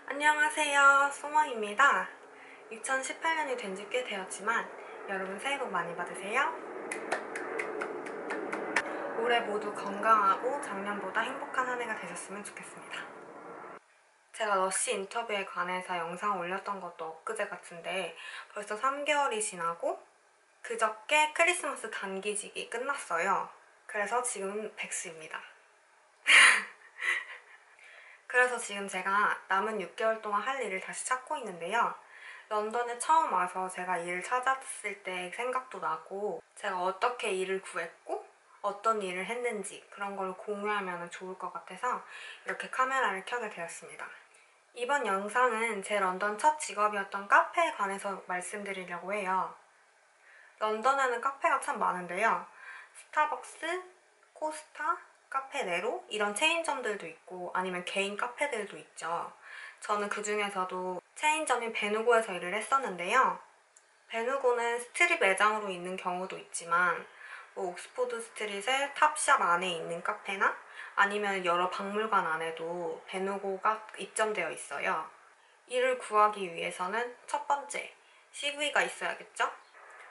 안녕하세요, 소머입니다. 2018년이 된 지 꽤 되었지만 여러분 새해 복 많이 받으세요. 올해 모두 건강하고 작년보다 행복한 한 해가 되셨으면 좋겠습니다. 제가 러쉬 인터뷰에 관해서 영상 올렸던 것도 엊그제 같은데 벌써 3개월이 지나고 그저께 크리스마스 단기직이 끝났어요. 그래서 지금은 백수입니다. 그래서 지금 제가 남은 6개월 동안 할 일을 다시 찾고 있는데요. 런던에 처음 와서 제가 일을 찾았을 때 생각도 나고 제가 어떻게 일을 구했고 어떤 일을 했는지 그런 걸 공유하면 좋을 것 같아서 이렇게 카메라를 켜게 되었습니다. 이번 영상은 제 런던 첫 직업이었던 카페에 관해서 말씀드리려고 해요. 런던에는 카페가 참 많은데요. 스타벅스, 코스타, 카페 네로 이런 체인점들도 있고 아니면 개인 카페들도 있죠. 저는 그 중에서도 체인점인 베누고에서 일을 했었는데요. 베누고는 스트릿 매장으로 있는 경우도 있지만 뭐 옥스포드 스트릿의 탑샵 안에 있는 카페나 아니면 여러 박물관 안에도 베누고가 입점되어 있어요. 일을 구하기 위해서는 첫 번째, CV가 있어야겠죠?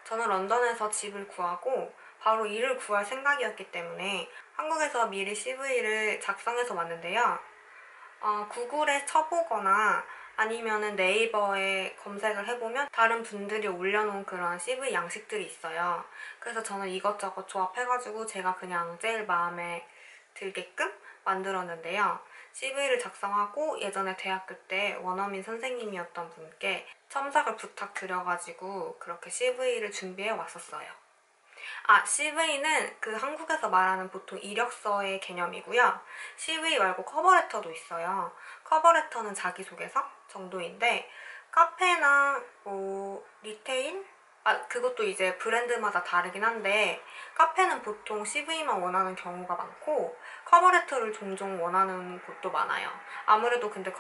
저는 런던에서 집을 구하고 바로 일을 구할 생각이었기 때문에 한국에서 미리 CV를 작성해서 왔는데요. 구글에 쳐보거나 아니면은 네이버에 검색을 해보면 다른 분들이 올려놓은 그런 CV 양식들이 있어요. 그래서 저는 이것저것 조합해가지고 제가 그냥 제일 마음에 들게끔 만들었는데요. CV를 작성하고 예전에 대학교 때 원어민 선생님이었던 분께 첨삭을 부탁드려가지고 그렇게 CV를 준비해 왔었어요. CV는 그 한국에서 말하는 보통 이력서의 개념이고요. CV 말고 커버레터도 있어요. 커버레터는 자기소개서 정도인데 카페나 뭐 리테일? 그것도 이제 브랜드마다 다르긴 한데 카페는 보통 CV만 원하는 경우가 많고 커버레터를 종종 원하는 곳도 많아요. 아무래도 근데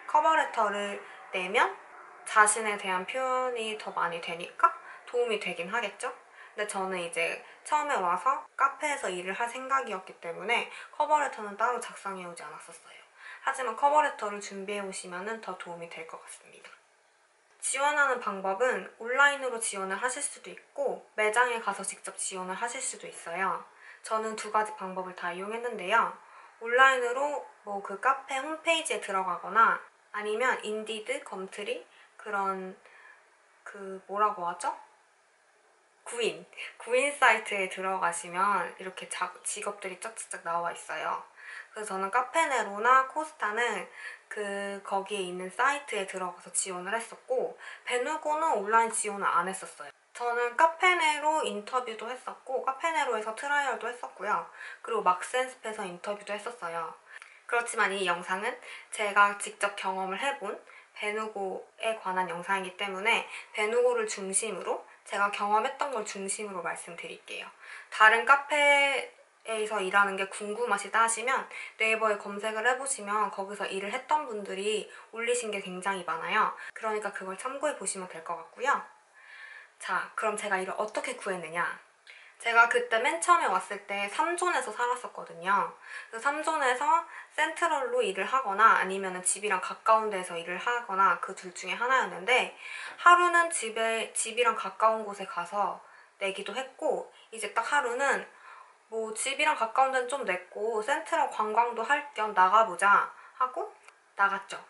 커버레터를 내면 자신에 대한 표현이 더 많이 되니까 도움이 되긴 하겠죠? 근데 저는 이제 처음에 와서 카페에서 일을 할 생각이었기 때문에 커버레터는 따로 작성해 오지 않았었어요. 하지만 커버레터를 준비해 오시면 더 도움이 될 것 같습니다. 지원하는 방법은 온라인으로 지원을 하실 수도 있고 매장에 가서 직접 지원을 하실 수도 있어요. 저는 두 가지 방법을 다 이용했는데요. 온라인으로 뭐 그 카페 홈페이지에 들어가거나 아니면 인디드, 검트리 그런 그 뭐라고 하죠? 구인 사이트에 들어가시면 이렇게 직업들이 쫙쫙 나와 있어요. 그래서 저는 카페네로나 코스타는 거기에 있는 사이트에 들어가서 지원을 했었고 베누고는 온라인 지원을 안 했었어요. 저는 카페네로 인터뷰도 했었고 카페네로에서 트라이얼도 했었고요. 그리고 막센스페에서 인터뷰도 했었어요. 그렇지만 이 영상은 제가 직접 경험을 해본 베누고에 관한 영상이기 때문에 베누고를 중심으로 제가 경험했던 걸 중심으로 말씀드릴게요. 다른 카페에서 일하는 게 궁금하시다 하시면 네이버에 검색을 해보시면 거기서 일을 했던 분들이 올리신 게 굉장히 많아요. 그러니까 그걸 참고해 보시면 될 것 같고요. 자, 그럼 제가 일을 어떻게 구했느냐? 제가 그때 맨 처음에 왔을 때 3존에서 살았었거든요. 그래서 3존에서 센트럴로 일을 하거나 아니면 집이랑 가까운 데서 일을 하거나 그 둘 중에 하나였는데 하루는 집이랑 가까운 곳에 가서 내기도 했고 이제 딱 하루는 뭐 집이랑 가까운 데는 좀 냈고 센트럴 관광도 할 겸 나가보자 하고 나갔죠.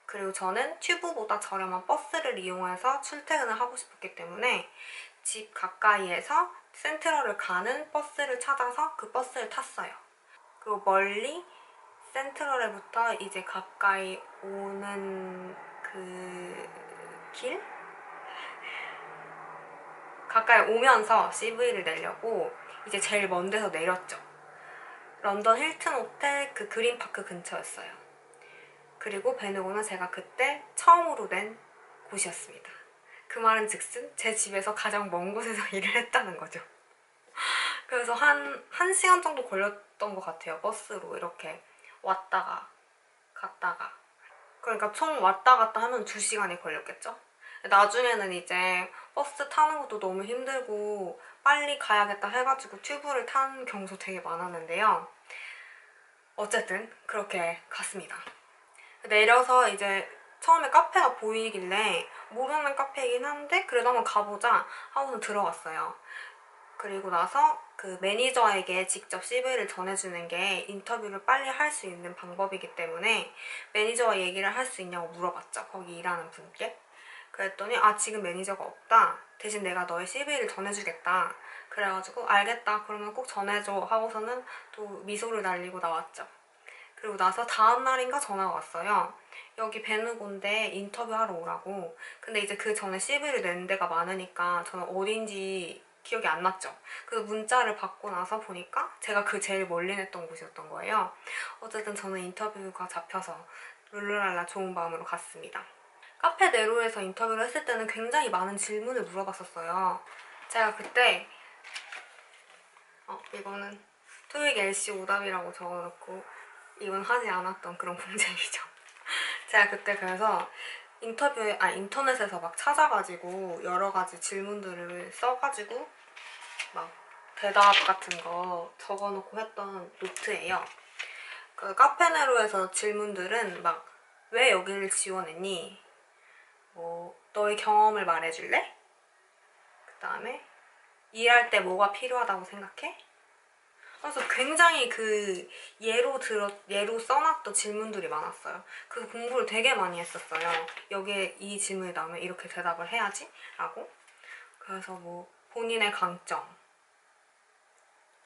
그리고 저는 튜브보다 저렴한 버스를 이용해서 출퇴근을 하고 싶었기 때문에 집 가까이에서 센트럴을 가는 버스를 찾아서 그 버스를 탔어요. 그리고 멀리 센트럴에부터 이제 가까이 오는 그 길? 가까이 오면서 CV를 내려고 이제 제일 먼 데서 내렸죠. 런던 힐튼 호텔 그 그린파크 근처였어요. 그리고 베누고는 제가 그때 처음으로 낸 곳이었습니다. 그 말은 즉슨 제 집에서 가장 먼 곳에서 일을 했다는 거죠. 그래서 한 1시간 정도 걸렸던 것 같아요. 버스로 이렇게 왔다가 갔다가. 그러니까 총 왔다 갔다 하면 2시간이 걸렸겠죠? 나중에는 이제 버스 타는 것도 너무 힘들고 빨리 가야겠다 해가지고 튜브를 탄 경우도 되게 많았는데요. 어쨌든 그렇게 갔습니다. 내려서 이제 처음에 카페가 보이길래 모르는 카페이긴 한데 그래도 한번 가보자 하고서 들어갔어요. 그리고 나서 그 매니저에게 직접 CV를 전해주는 게 인터뷰를 빨리 할 수 있는 방법이기 때문에 매니저와 얘기를 할 수 있냐고 물어봤죠. 거기 일하는 분께. 그랬더니 지금 매니저가 없다. 대신 내가 너의 CV를 전해주겠다. 그래가지고 알겠다. 그러면 꼭 전해줘 하고서는 또 미소를 날리고 나왔죠. 그리고 나서 다음 날인가 전화가 왔어요. 여기 베누고인데 인터뷰하러 오라고. 근데 이제 그 전에 CV를 낸 데가 많으니까 저는 어딘지 기억이 안 났죠. 그래서 문자를 받고 나서 보니까 제가 그 제일 멀리 냈던 곳이었던 거예요. 어쨌든 저는 인터뷰가 잡혀서 룰루랄라 좋은 마음으로 갔습니다. 카페 네로에서 인터뷰를 했을 때는 굉장히 많은 질문을 물어봤었어요. 제가 그때 이거는 토익 LC 오답이라고 적어놓고 이건 하지 않았던 그런 공책이죠. 제가 그때 그래서 인터넷에서 막 찾아가지고 여러 가지 질문들을 써가지고 막 대답 같은 거 적어놓고 했던 노트예요. 그 카페네로에서 질문들은 막 왜 여기를 지원했니? 뭐 너의 경험을 말해줄래? 그 다음에 일할 때 뭐가 필요하다고 생각해? 그래서 굉장히 그 예로 써놨던 질문들이 많았어요. 그래서 공부를 되게 많이 했었어요. 여기에 이 질문이 나오면 이렇게 대답을 해야지 라고. 그래서 뭐 본인의 강점,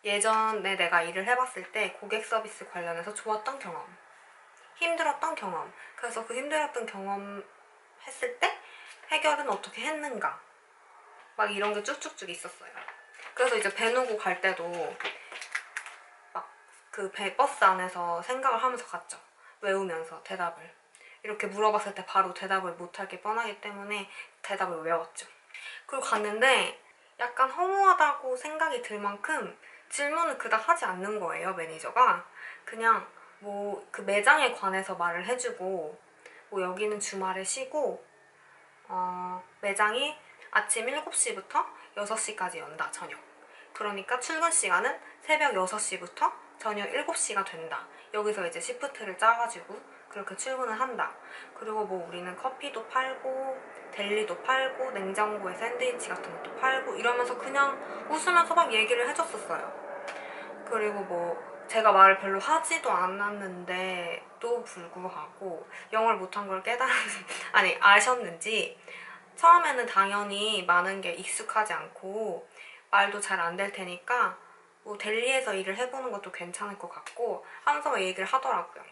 예전에 내가 일을 해봤을 때 고객 서비스 관련해서 좋았던 경험, 힘들었던 경험, 그래서 그 힘들었던 경험 했을 때 해결은 어떻게 했는가, 막 이런 게 쭉쭉쭉 있었어요. 그래서 이제 배누고 갈 때도 그 버스 안에서 생각을 하면서 갔죠. 외우면서 대답을. 이렇게 물어봤을 때 바로 대답을 못할 게 뻔하기 때문에 대답을 외웠죠. 그리고 갔는데 약간 허무하다고 생각이 들 만큼 질문을 그닥 하지 않는 거예요, 매니저가. 그냥 뭐 그 매장에 관해서 말을 해주고 뭐 여기는 주말에 쉬고 매장이 아침 7시부터 6시까지 연다, 저녁. 그러니까 출근 시간은 새벽 6시부터 저녁 7시가 된다. 여기서 이제 시프트를 짜가지고 그렇게 출근을 한다. 그리고 뭐 우리는 커피도 팔고 델리도 팔고 냉장고에 샌드위치 같은 것도 팔고 이러면서 그냥 웃으면서 막 얘기를 해줬었어요. 그리고 뭐 제가 말을 별로 하지도 않았는데도 불구하고 영어를 못한 걸 아셨는지 처음에는 당연히 많은 게 익숙하지 않고 말도 잘 안 될 테니까 뭐 델리에서 일을 해보는 것도 괜찮을 것 같고 하면서 막 얘기를 하더라고요.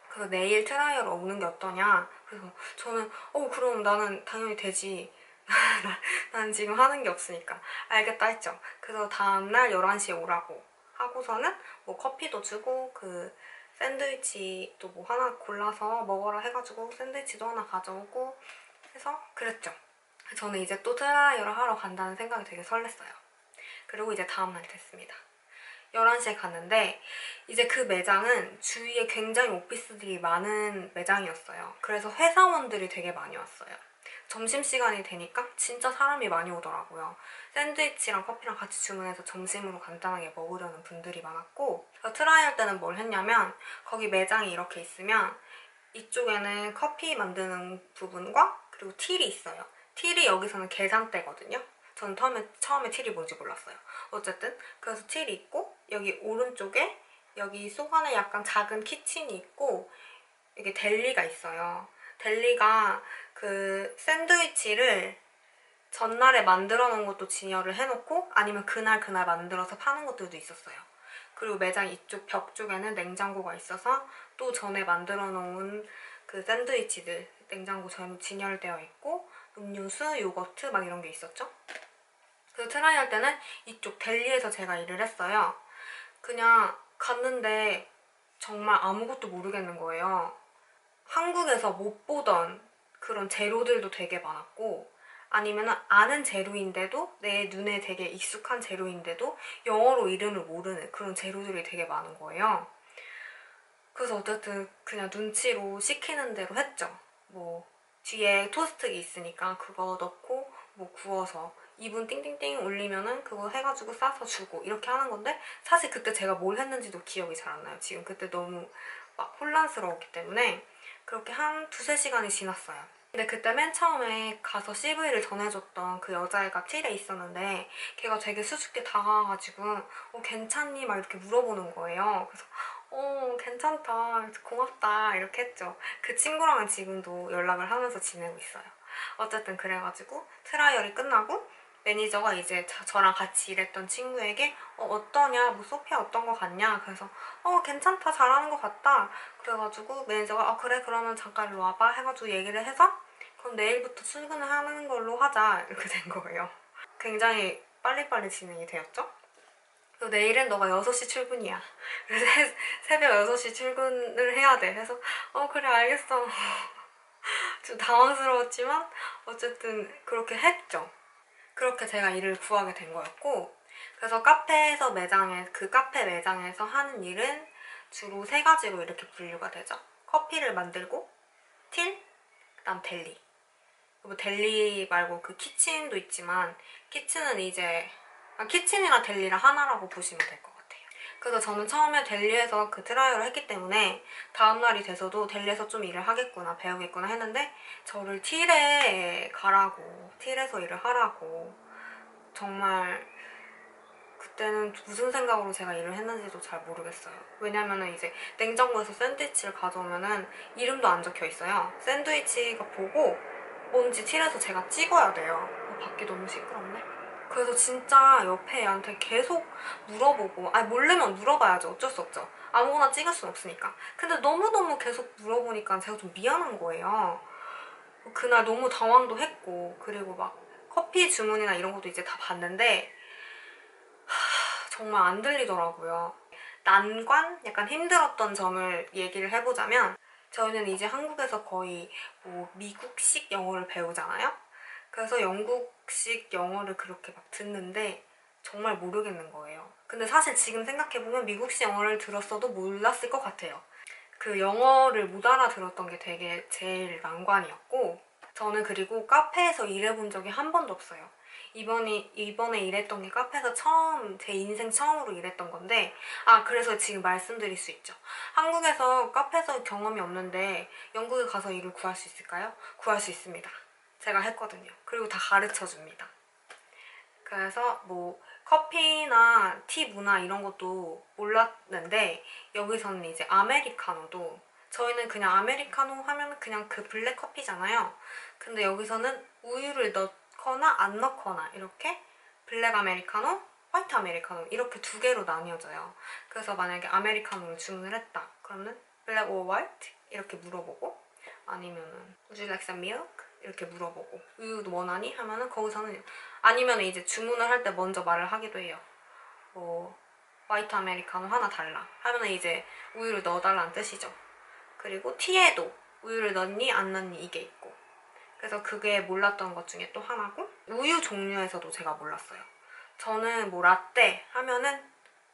그래서 내일 트라이얼 오는 게 어떠냐. 그래서 저는 그럼 나는 당연히 되지. 나는 지금 하는 게 없으니까 알겠다 했죠. 그래서 다음날 11시에 오라고 하고서는 뭐 커피도 주고 그 샌드위치도 뭐 하나 골라서 먹어라 해가지고 샌드위치도 하나 가져오고 해서 그랬죠. 저는 이제 또 트라이얼을 하러 간다는 생각이 되게 설렜어요. 그리고 이제 다음날 됐습니다. 11시에 갔는데 이제 그 매장은 주위에 굉장히 오피스들이 많은 매장이었어요. 그래서 회사원들이 되게 많이 왔어요. 점심시간이 되니까 진짜 사람이 많이 오더라고요. 샌드위치랑 커피랑 같이 주문해서 점심으로 간단하게 먹으려는 분들이 많았고 트라이할 때는 뭘 했냐면 거기 매장이 이렇게 있으면 이쪽에는 커피 만드는 부분과 그리고 틸이 있어요. 틸이 여기서는 계산대거든요. 저는 처음에 틸이 뭔지 몰랐어요. 어쨌든 그래서 틸이 있고 여기 오른쪽에 여기 속 안에 약간 작은 키친이 있고 여기 델리가 있어요. 델리가 그 샌드위치를 전날에 만들어 놓은 것도 진열을 해놓고 아니면 그날 만들어서 파는 것들도 있었어요. 그리고 매장 이쪽 벽 쪽에는 냉장고가 있어서 또 전에 만들어 놓은 그 샌드위치들 냉장고 전부 진열되어 있고 음료수, 요거트 막 이런 게 있었죠. 그래서 트라이 할 때는 이쪽 델리에서 제가 일을 했어요. 그냥 갔는데 정말 아무것도 모르겠는 거예요. 한국에서 못 보던 그런 재료들도 되게 많았고 아니면 아는 재료인데도 내 눈에 되게 익숙한 재료인데도 영어로 이름을 모르는 그런 재료들이 되게 많은 거예요. 그래서 어쨌든 그냥 눈치로 시키는 대로 했죠. 뭐 뒤에 토스트기 있으니까 그거 넣고 뭐 구워서 2분 띵띵띵 올리면은 그거 해가지고 싸서 주고 이렇게 하는 건데 사실 그때 제가 뭘 했는지도 기억이 잘 안 나요. 지금 그때 너무 막 혼란스러웠기 때문에. 그렇게 한 두세 시간이 지났어요. 근데 그때 맨 처음에 가서 CV를 전해줬던 그 여자애가 틸에 있었는데 걔가 되게 수줍게 다가와가지고 괜찮니? 막 이렇게 물어보는 거예요. 그래서 괜찮다, 고맙다 이렇게 했죠. 그 친구랑은 지금도 연락을 하면서 지내고 있어요. 어쨌든 그래가지고 트라이얼이 끝나고 매니저가 이제 저랑 같이 일했던 친구에게 어떠냐? 뭐 소피아 어떤 거 같냐? 그래서 괜찮다, 잘하는 거 같다. 그래가지고 매니저가 그래 그러면 잠깐 일로 와봐 해가지고 얘기를 해서 그럼 내일부터 출근을 하는 걸로 하자 이렇게 된 거예요. 굉장히 빨리빨리 진행이 되었죠. 그리고 내일은 너가 6시 출근이야. 그래서 새벽 6시 출근을 해야 돼. 그래서 그래 알겠어. 좀 당황스러웠지만 어쨌든 그렇게 했죠. 그렇게 제가 일을 구하게 된 거였고, 그래서 카페에서 그 카페 매장에서 하는 일은 주로 3가지로 이렇게 분류가 되죠. 커피를 만들고, 틸, 그다음 델리. 뭐 델리 말고 그 키친도 있지만 키친은 이제 키친이랑 델리랑 하나라고 보시면 될 것 같아요. 그래서 저는 처음에 델리에서 그 트라이얼을 했기 때문에 다음날이 돼서도 델리에서 좀 일을 하겠구나, 배우겠구나 했는데 저를 틸에 가라고, 틸에서 일을 하라고, 정말 그때는 무슨 생각으로 제가 일을 했는지도 잘 모르겠어요. 왜냐면은 이제 냉장고에서 샌드위치를 가져오면은 이름도 안 적혀 있어요. 샌드위치가 보고 뭔지 틸에서 제가 찍어야 돼요. 밖이 너무 시끄럽네. 그래서 진짜 옆에 애한테 계속 물어보고, 모르면 물어봐야죠. 어쩔 수 없죠. 아무거나 찍을 순 없으니까. 근데 너무너무 계속 물어보니까 제가 좀 미안한 거예요. 그날 너무 당황도 했고, 그리고 막 커피 주문이나 이런 것도 이제 다 봤는데 정말 안 들리더라고요. 난관? 약간 힘들었던 점을 얘기를 해보자면 저희는 이제 한국에서 거의 뭐 미국식 영어를 배우잖아요? 그래서 영국식 영어를 그렇게 막 듣는데 정말 모르겠는 거예요. 근데 사실 지금 생각해보면 미국식 영어를 들었어도 몰랐을 것 같아요. 그 영어를 못 알아들었던 게 되게 제일 난관이었고, 저는 그리고 카페에서 일해본 적이 한 번도 없어요. 이번에 일했던 게 카페에서 제 인생 처음으로 일했던 건데, 그래서 지금 말씀드릴 수 있죠. 한국에서 카페에서 경험이 없는데 영국에 가서 일을 구할 수 있을까요? 구할 수 있습니다. 제가 했거든요. 그리고 다 가르쳐 줍니다. 그래서 뭐 커피나 티 문화 이런 것도 몰랐는데 여기서는 이제 아메리카노도, 저희는 그냥 아메리카노 하면 그냥 그 블랙 커피잖아요. 근데 여기서는 우유를 넣거나 안 넣거나 이렇게 블랙 아메리카노, 화이트 아메리카노 이렇게 2개로 나뉘어져요. 그래서 만약에 아메리카노를 주문을 했다 그러면 블랙 or 화이트 이렇게 물어보고, 아니면은 would you like some milk? 이렇게 물어보고, 우유도 원하니? 하면은 거기서는, 아니면 이제 주문을 할 때 먼저 말을 하기도 해요. 뭐 화이트 아메리카노 하나 달라 하면은 이제 우유를 넣어달라는 뜻이죠. 그리고 티에도 우유를 넣니 안 넣니 이게 있고, 그래서 그게 몰랐던 것 중에 또 하나고, 우유 종류에서도 제가 몰랐어요. 저는 뭐 라떼 하면은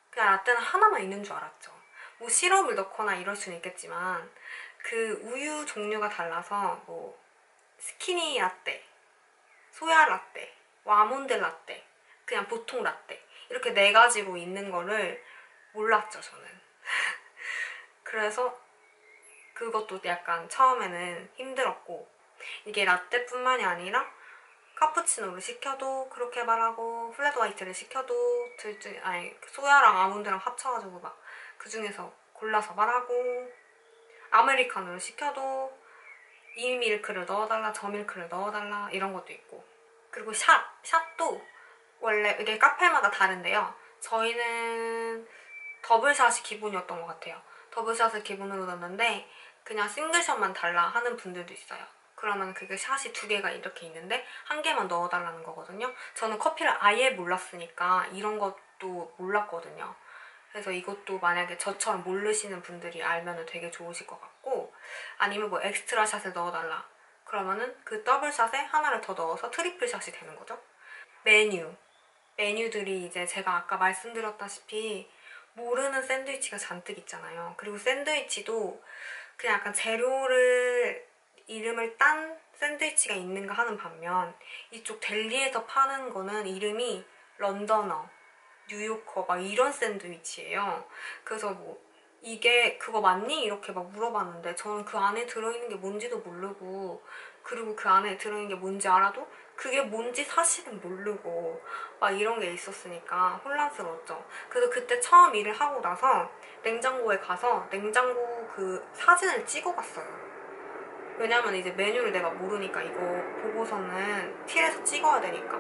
그냥 라떼는 하나만 있는 줄 알았죠. 뭐 시럽을 넣거나 이럴 수는 있겠지만 그 우유 종류가 달라서 뭐 스키니 라떼, 소야 라떼, 뭐 아몬드 라떼, 그냥 보통 라떼 이렇게 4가지로 있는 거를 몰랐죠 저는. 그래서 그것도 약간 처음에는 힘들었고, 이게 라떼뿐만이 아니라 카푸치노를 시켜도 그렇게 말하고 플랫 화이트를 시켜도 소야랑 아몬드랑 합쳐가지고 막 그 중에서 골라서 말하고, 아메리카노를 시켜도 이 밀크를 넣어달라 저 밀크를 넣어달라 이런 것도 있고, 그리고 샷도 원래 이게 카페마다 다른데요. 저희는 더블샷이 기본이었던 것 같아요. 더블샷을 기본으로 넣었는데 그냥 싱글샷만 달라 하는 분들도 있어요. 그러면 그게 샷이 2개가 이렇게 있는데 1개만 넣어달라는 거거든요. 저는 커피를 아예 몰랐으니까 이런 것도 몰랐거든요. 그래서 이것도 만약에 저처럼 모르시는 분들이 알면 되게 좋으실 것 같고, 아니면 뭐 엑스트라 샷을 넣어달라 그러면은 그 더블샷에 하나를 더 넣어서 트리플 샷이 되는 거죠. 메뉴들이 이제 제가 아까 말씀드렸다시피 모르는 샌드위치가 잔뜩 있잖아요. 그리고 샌드위치도 그냥 약간 재료를 이름을 딴 샌드위치가 있는가 하는 반면, 이쪽 델리에서 파는 거는 이름이 런던어, 뉴요커 막 이런 샌드위치예요. 그래서 뭐 이게 그거 맞니? 이렇게 막 물어봤는데 저는 그 안에 들어있는 게 뭔지도 모르고 그리고 그 안에 들어있는 게 뭔지 알아도 그게 뭔지 사실은 모르고 막 이런 게 있었으니까 혼란스러웠죠. 그래서 그때 처음 일을 하고 나서 냉장고에 가서 냉장고 그 사진을 찍어봤어요. 왜냐면 이제 메뉴를 내가 모르니까 이거 보고서는 틸에서 찍어야 되니까.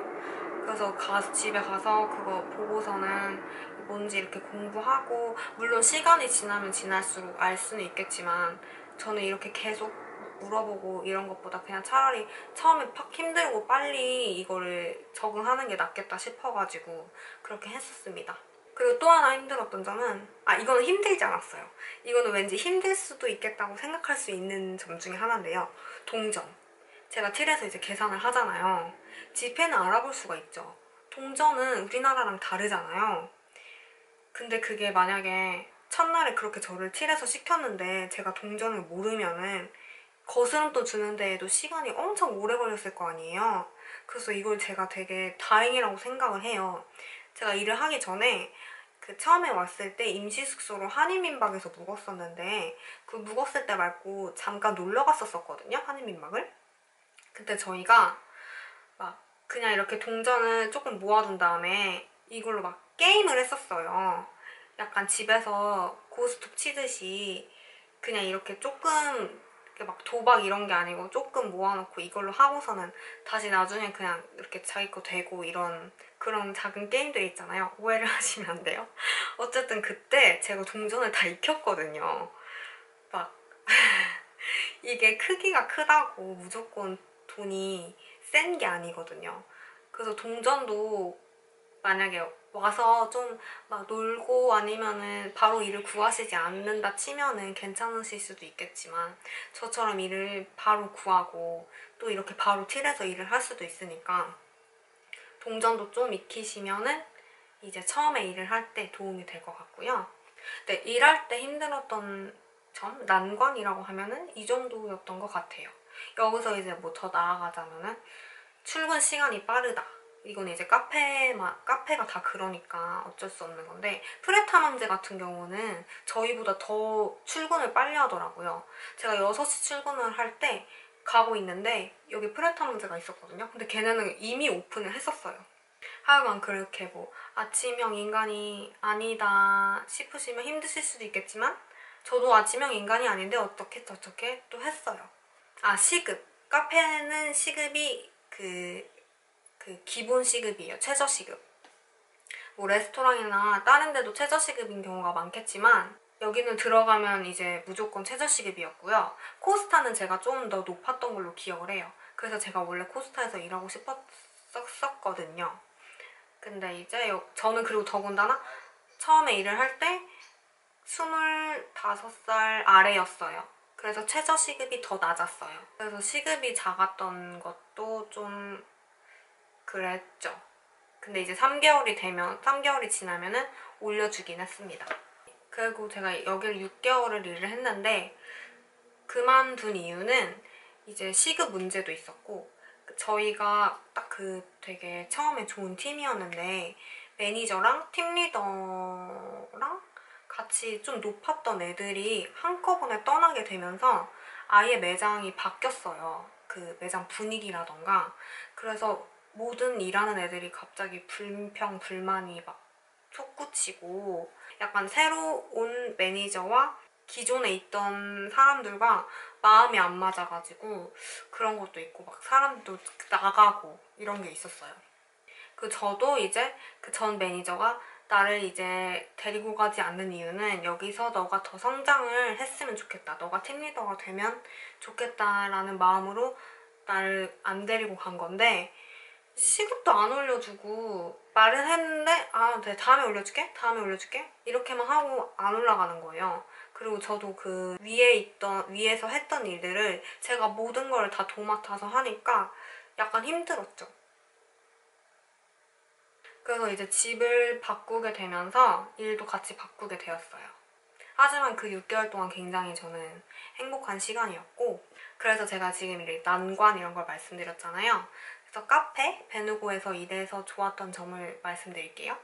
그래서 집에 가서 그거 보고서는 뭔지 이렇게 공부하고, 물론 시간이 지나면 지날수록 알 수는 있겠지만 저는 이렇게 계속 물어보고 이런 것보다 그냥 차라리 처음에 팍 힘들고 빨리 이거를 적응하는 게 낫겠다 싶어가지고 그렇게 했었습니다. 그리고 또 하나 힘들었던 점은, 이거는 힘들지 않았어요. 이거는 왠지 힘들 수도 있겠다고 생각할 수 있는 점 중에 하나인데요. 동전. 제가 틸에서 이제 계산을 하잖아요. 지폐는 알아볼 수가 있죠. 동전은 우리나라랑 다르잖아요. 근데 그게 만약에 첫날에 그렇게 저를 틸에서 시켰는데 제가 동전을 모르면은 거스름돈 주는 데에도 시간이 엄청 오래 걸렸을 거 아니에요. 그래서 이걸 제가 되게 다행이라고 생각을 해요. 제가 일을 하기 전에 그 처음에 왔을 때 임시숙소로 한인민박에서 묵었었는데 그 묵었을 때 말고 잠깐 놀러 갔었거든요, 한인민박을. 그때 저희가 막 그냥 이렇게 동전을 조금 모아둔 다음에 이걸로 막 게임을 했었어요. 약간 집에서 고스톱 치듯이 그냥 이렇게 조금 이렇게 막 도박 이런 게 아니고 조금 모아놓고 이걸로 하고서는 다시 나중에 그냥 이렇게 자기 거 되고 이런 그런 작은 게임들이 있잖아요. 오해를 하시면 안 돼요. 어쨌든 그때 제가 동전을 다 익혔거든요. 막 이게 크기가 크다고 무조건 돈이 센 게 아니거든요. 그래서 동전도 만약에 와서 좀 막 놀고 아니면은 바로 일을 구하시지 않는다 치면은 괜찮으실 수도 있겠지만 저처럼 일을 바로 구하고 또 이렇게 바로 틸에서 일을 할 수도 있으니까 동전도 좀 익히시면은 이제 처음에 일을 할 때 도움이 될 것 같고요. 근데 일할 때 힘들었던 점, 난관이라고 하면은 이 정도였던 것 같아요. 여기서 이제 뭐 더 나아가자면은 출근 시간이 빠르다. 이건 이제 카페가 다 그러니까 어쩔 수 없는 건데, 프레타망제 같은 경우는 저희보다 더 출근을 빨리 하더라고요. 제가 6시 출근을 할 때 가고 있는데 여기 프레타망제가 있었거든요. 근데 걔네는 이미 오픈을 했었어요. 하여간 그렇게 뭐 아침형 인간이 아니다 싶으시면 힘드실 수도 있겠지만 저도 아침형 인간이 아닌데 어떻게 저렇게 또 했어요. 시급. 카페는 시급이 그 기본 시급이에요. 최저 시급. 뭐 레스토랑이나 다른 데도 최저 시급인 경우가 많겠지만 여기는 들어가면 이제 무조건 최저 시급이었고요. 코스타는 제가 좀 더 높았던 걸로 기억을 해요. 그래서 제가 원래 코스타에서 일하고 싶었었거든요. 근데 이제 저는 그리고 더군다나 처음에 일을 할 때 25살 아래였어요. 그래서 최저 시급이 더 낮았어요. 그래서 시급이 작았던 것도 좀 그랬죠. 근데 이제 3개월이 지나면은 올려주긴 했습니다. 그리고 제가 여기를 6개월을 일을 했는데 그만둔 이유는 이제 시급 문제도 있었고, 저희가 딱 그 되게 처음에 좋은 팀이었는데 매니저랑 팀리더랑 같이 좀 높았던 애들이 한꺼번에 떠나게 되면서 아예 매장이 바뀌었어요. 그 매장 분위기라던가. 그래서 모든 일하는 애들이 갑자기 불만이 막 솟구치고, 약간 새로 온 매니저와 기존에 있던 사람들과 마음이 안 맞아가지고 그런 것도 있고, 막 사람도 나가고 이런 게 있었어요. 저도 이제 그 전 매니저가 나를 이제 데리고 가지 않는 이유는 여기서 너가 더 성장을 했으면 좋겠다, 너가 팀리더가 되면 좋겠다라는 마음으로 나를 안 데리고 간 건데, 시급도 안 올려주고 말은 했는데 네, 다음에 올려줄게 이렇게만 하고 안 올라가는 거예요. 그리고 저도 그 위에서 했던 일들을 제가 모든 걸 다 도맡아서 하니까 약간 힘들었죠. 그래서 이제 집을 바꾸게 되면서 일도 같이 바꾸게 되었어요. 하지만 그 6개월 동안 굉장히 저는 행복한 시간이었고, 그래서 제가 지금 이제 난관 이런 걸 말씀드렸잖아요. 그래서 카페, 베누고에서 일해서 좋았던 점을 말씀드릴게요.